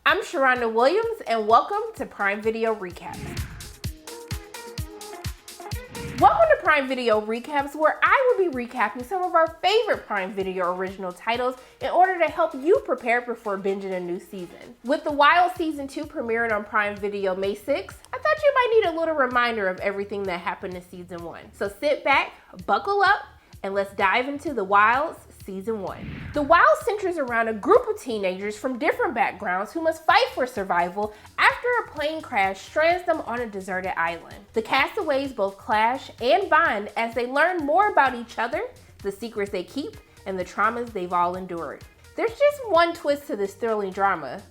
I'm Sharronda Williams, and welcome to Prime Video Recaps. Welcome to Prime Video Recaps, where I will be recapping some of our favorite Prime Video original titles in order to help you prepare before binging a new season. With The Wild Season 2 premiering on Prime Video May 6th, I thought you might need a little reminder of everything that happened in Season 1. So sit back, buckle up, and let's dive into The Wilds Season 1. The Wild centers around a group of teenagers from different backgrounds who must fight for survival after a plane crash strands them on a deserted island. The castaways both clash and bond as they learn more about each other, the secrets they keep, and the traumas they've all endured. There's just one twist to this thrilling drama.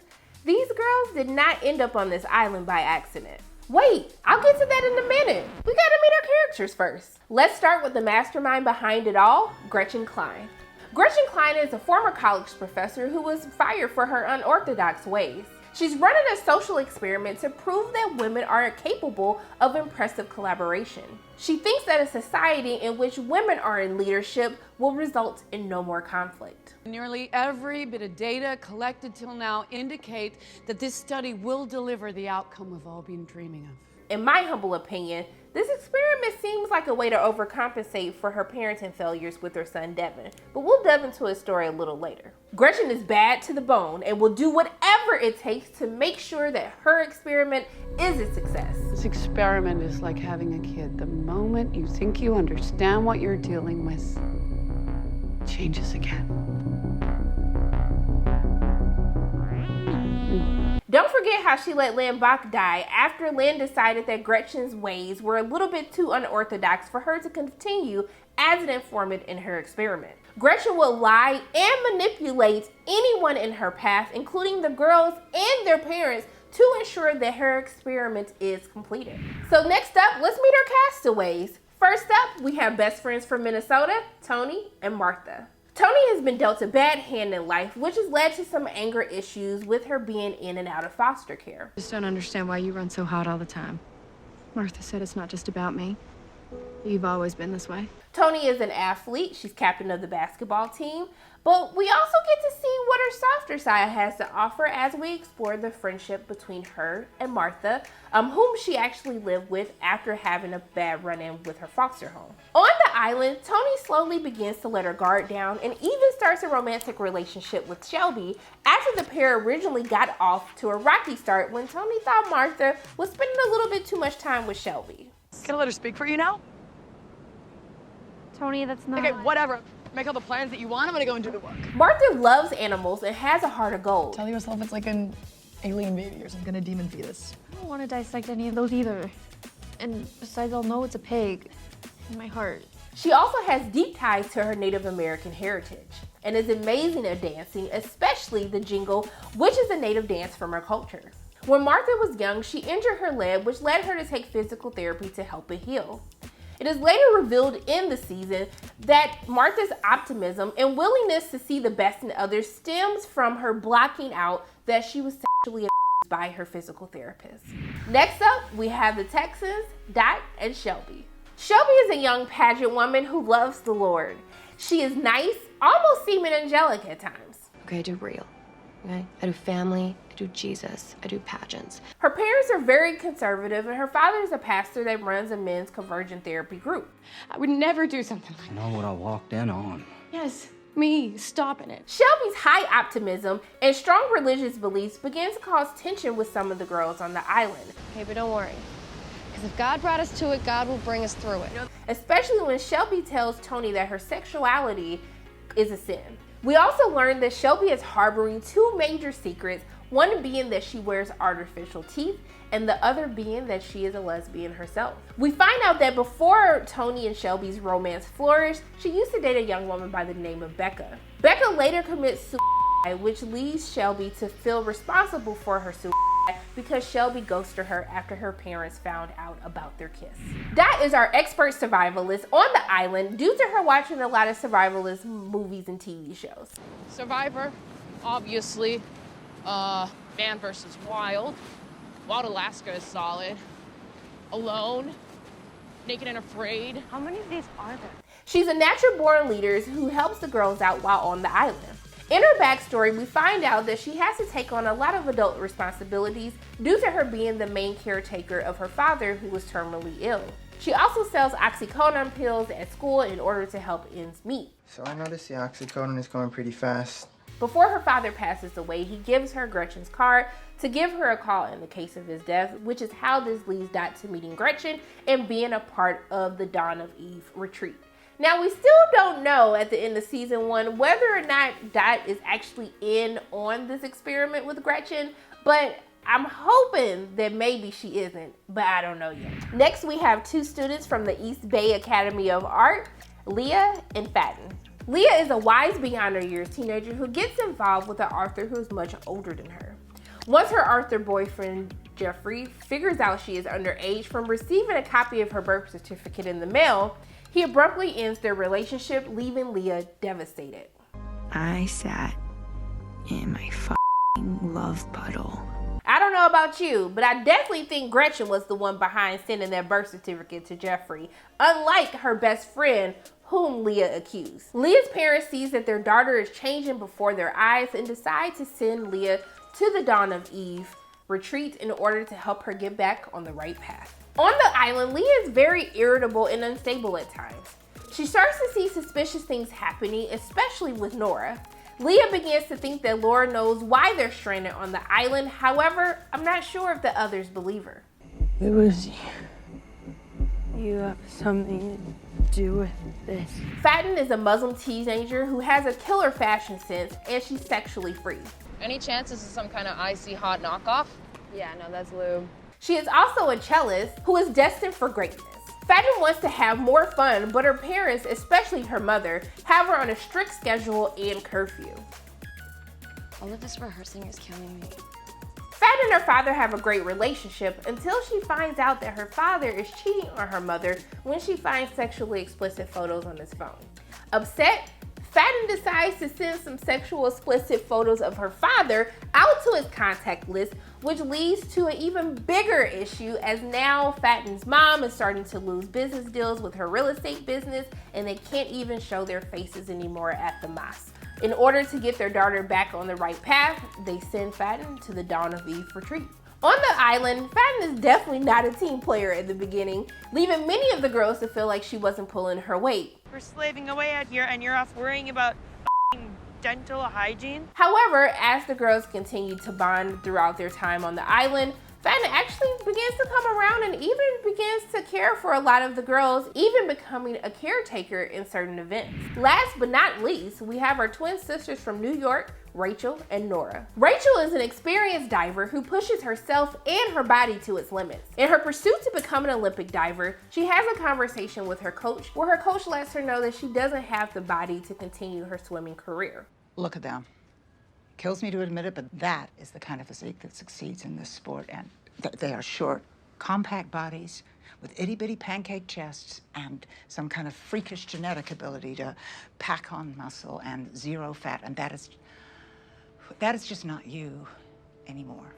These girls did not end up on this island by accident. Wait, I'll get to that in a minute. We gotta meet our characters first. Let's start with the mastermind behind it all, Gretchen Klein. Gretchen Klein is a former college professor who was fired for her unorthodox ways. She's running a social experiment to prove that women are capable of impressive collaboration. She thinks that a society in which women are in leadership will result in no more conflict. Nearly every bit of data collected till now indicate that this study will deliver the outcome we've all been dreaming of. In my humble opinion, this experiment seems like a way to overcompensate for her parenting failures with her son Devin, but we'll delve into his story a little later. Gretchen is bad to the bone and will do whatever it takes to make sure that her experiment is a success. This experiment is like having a kid. The moment you think you understand what you're dealing with, it changes again. Don't forget how she let Lynn Bach die after Lynn decided that Gretchen's ways were a little bit too unorthodox for her to continue as an informant in her experiment. Gretchen will lie and manipulate anyone in her path, including the girls and their parents, to ensure that her experiment is completed. So next up, let's meet our castaways. First up, we have best friends from Minnesota, Tony and Martha. Tony has been dealt a bad hand in life, which has led to some anger issues with her being in and out of foster care. I just don't understand why you run so hot all the time. Martha said it's not just about me. You've always been this way. Tony is an athlete. She's captain of the basketball team. But we also get to see what her softer side has to offer as we explore the friendship between her and Martha, whom she actually lived with after having a bad run-in with her foster home. On the island, Tony slowly begins to let her guard down and even starts a romantic relationship with Shelby after the pair originally got off to a rocky start when Tony thought Martha was spending a little bit too much time with Shelby. Can I let her speak for you now? Tony, that's not... Okay, whatever. Make all the plans that you want. I'm gonna go and do the work. Martha loves animals and has a heart of gold. Tell yourself it's like an alien baby or some kind of demon fetus. I don't want to dissect any of those either. And besides, I'll know it's a pig in my heart. She also has deep ties to her Native American heritage and is amazing at dancing, especially the jingle, which is a native dance from her culture. When Martha was young, she injured her leg, which led her to take physical therapy to help it heal. It is later revealed in the season that Martha's optimism and willingness to see the best in others stems from her blocking out that she was sexually abused by her physical therapist. Next up, we have the Texans, Dot and Shelby. Shelby is a young pageant woman who loves the Lord. She is nice, almost seeming angelic at times. Okay, I do real. Okay? I do family, I do Jesus, I do pageants. Her parents are very conservative and her father is a pastor that runs a men's conversion therapy group. I would never do something like I know what I walked in on. Yes, me stopping it. Shelby's high optimism and strong religious beliefs begin to cause tension with some of the girls on the island. Okay, but don't worry. Because if God brought us to it, God will bring us through it. Especially when Shelby tells Tony that her sexuality is a sin. We also learn that Shelby is harboring two major secrets, one being that she wears artificial teeth and the other being that she is a lesbian herself. We find out that before Tony and Shelby's romance flourished, she used to date a young woman by the name of Becca. Becca later commits suicide, which leads Shelby to feel responsible for her suicide because Shelby ghosted her after her parents found out about their kiss. Dot is our expert survivalist on the island due to her watching a lot of survivalist movies and TV shows. Survivor, obviously. Man versus Wild. Wild Alaska is solid. Alone. Naked and Afraid. How many of these are there? She's a natural born leader who helps the girls out while on the island. In her backstory, we find out that she has to take on a lot of adult responsibilities due to her being the main caretaker of her father, who was terminally ill. She also sells oxycodone pills at school in order to help ends meet. So I noticed the oxycodone is going pretty fast. Before her father passes away, he gives her Gretchen's card to give her a call in the case of his death, which is how this leads Dot to meeting Gretchen and being a part of the Dawn of Eve retreat. Now, we still don't know at the end of season 1 whether or not Dot is actually in on this experiment with Gretchen, but I'm hoping that maybe she isn't, but I don't know yet. Next, we have 2 students from the East Bay Academy of Art, Leah and Faten. Leah is a wise beyond her years teenager who gets involved with an author who is much older than her. Once her author boyfriend, Jeffrey, figures out she is underage from receiving a copy of her birth certificate in the mail, he abruptly ends their relationship, leaving Leah devastated. I sat in my f***ing love puddle. I don't know about you, but I definitely think Gretchen was the one behind sending that birth certificate to Jeffrey, unlike her best friend, whom Leah accused. Leah's parents sees that their daughter is changing before their eyes and decide to send Leah to the Dawn of Eve retreat in order to help her get back on the right path. On the island, Leah is very irritable and unstable at times. She starts to see suspicious things happening, especially with Nora. Leah begins to think that Laura knows why they're stranded on the island. However, I'm not sure if the others believe her. It was you have something to do with this. Faten is a Muslim teenager who has a killer fashion sense, and she's sexually free. Any chance this is some kind of icy hot knockoff? Yeah, no, that's lube. She is also a cellist who is destined for greatness. Faten wants to have more fun, but her parents, especially her mother, have her on a strict schedule and curfew. All of this rehearsing is killing me. Faten and her father have a great relationship until she finds out that her father is cheating on her mother when she finds sexually explicit photos on his phone. Upset, Faten decides to send some sexual explicit photos of her father out to his contact list, which leads to an even bigger issue as now Faten's mom is starting to lose business deals with her real estate business and they can't even show their faces anymore at the mosque. In order to get their daughter back on the right path, they send Faten to the Dawn of Eve retreat. On the island, Faten is definitely not a team player at the beginning, leaving many of the girls to feel like she wasn't pulling her weight. We're slaving away out here and you're off worrying about dental hygiene. However, as the girls continue to bond throughout their time on the island, Faten actually begins to come around and even begins to care for a lot of the girls, even becoming a caretaker in certain events. Last but not least, we have our twin sisters from New York, Rachel and Nora. Rachel is an experienced diver who pushes herself and her body to its limits. In her pursuit to become an Olympic diver, she has a conversation with her coach where her coach lets her know that she doesn't have the body to continue her swimming career. Look at them. Kills me to admit it, but that is the kind of physique that succeeds in this sport. And they are short, compact bodies with itty-bitty pancake chests and some kind of freakish genetic ability to pack on muscle and zero fat. And that is just not you anymore.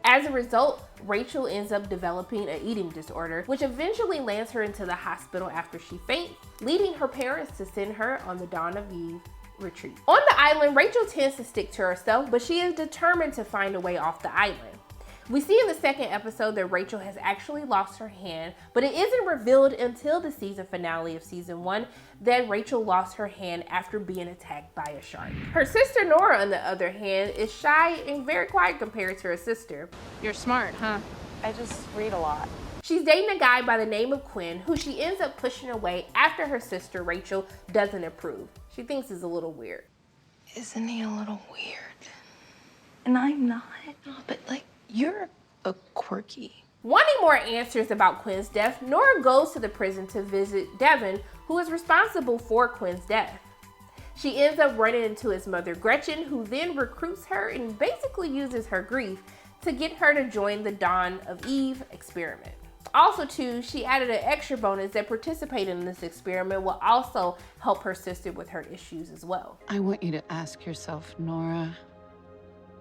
As a result, Rachel ends up developing an eating disorder, which eventually lands her into the hospital after she faints, leading her parents to send her on the Dawn of Eve retreat. On the island, Rachel tends to stick to herself, but she is determined to find a way off the island. We see in the second episode that Rachel has actually lost her hand, but it isn't revealed until the season finale of season 1 that Rachel lost her hand after being attacked by a shark. Her sister Nora, on the other hand, is shy and very quiet compared to her sister. You're smart, huh? I just read a lot. She's dating a guy by the name of Quinn, who she ends up pushing away after her sister Rachel doesn't approve. She thinks he's a little weird. Isn't he a little weird? And I'm not. No, but like, you're a quirky. Wanting more answers about Quinn's death, Nora goes to the prison to visit Devin, who is responsible for Quinn's death. She ends up running into his mother Gretchen, who then recruits her and basically uses her grief to get her to join the Dawn of Eve experiment. Also too, she added an extra bonus that participating in this experiment will also help her sister with her issues as well. I want you to ask yourself, Nora,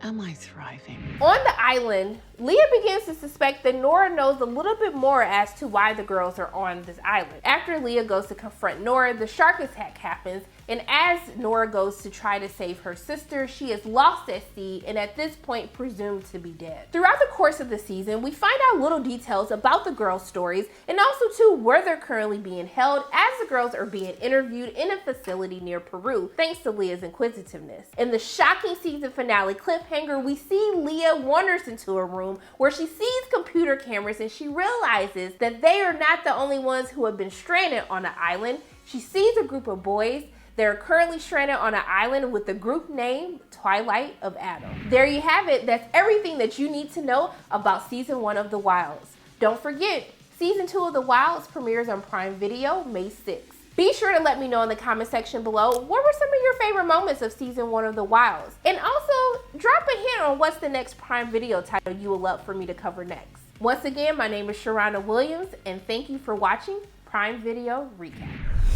am I thriving? On the island, Leah begins to suspect that Nora knows a little bit more as to why the girls are on this island. After Leah goes to confront Nora, the shark attack happens, and as Nora goes to try to save her sister, she is lost at sea and at this point presumed to be dead. Throughout the course of the season, we find out little details about the girls' stories and also too where they're currently being held as the girls are being interviewed in a facility near Peru, thanks to Leah's inquisitiveness. In the shocking season finale cliffhanger, we see Leah wanders into a room where she sees computer cameras and she realizes that they are not the only ones who have been stranded on the island. She sees a group of boys. They're currently stranded on an island with the group name Twilight of Adam. There you have it. That's everything that you need to know about season 1 of The Wilds. Don't forget, season 2 of The Wilds premieres on Prime Video May 6th. Be sure to let me know in the comment section below what were some of your favorite moments of season 1 of The Wilds. And also drop a hint on what's the next Prime Video title you would love for me to cover next. Once again, my name is Sharronda Williams and thank you for watching Prime Video Recap.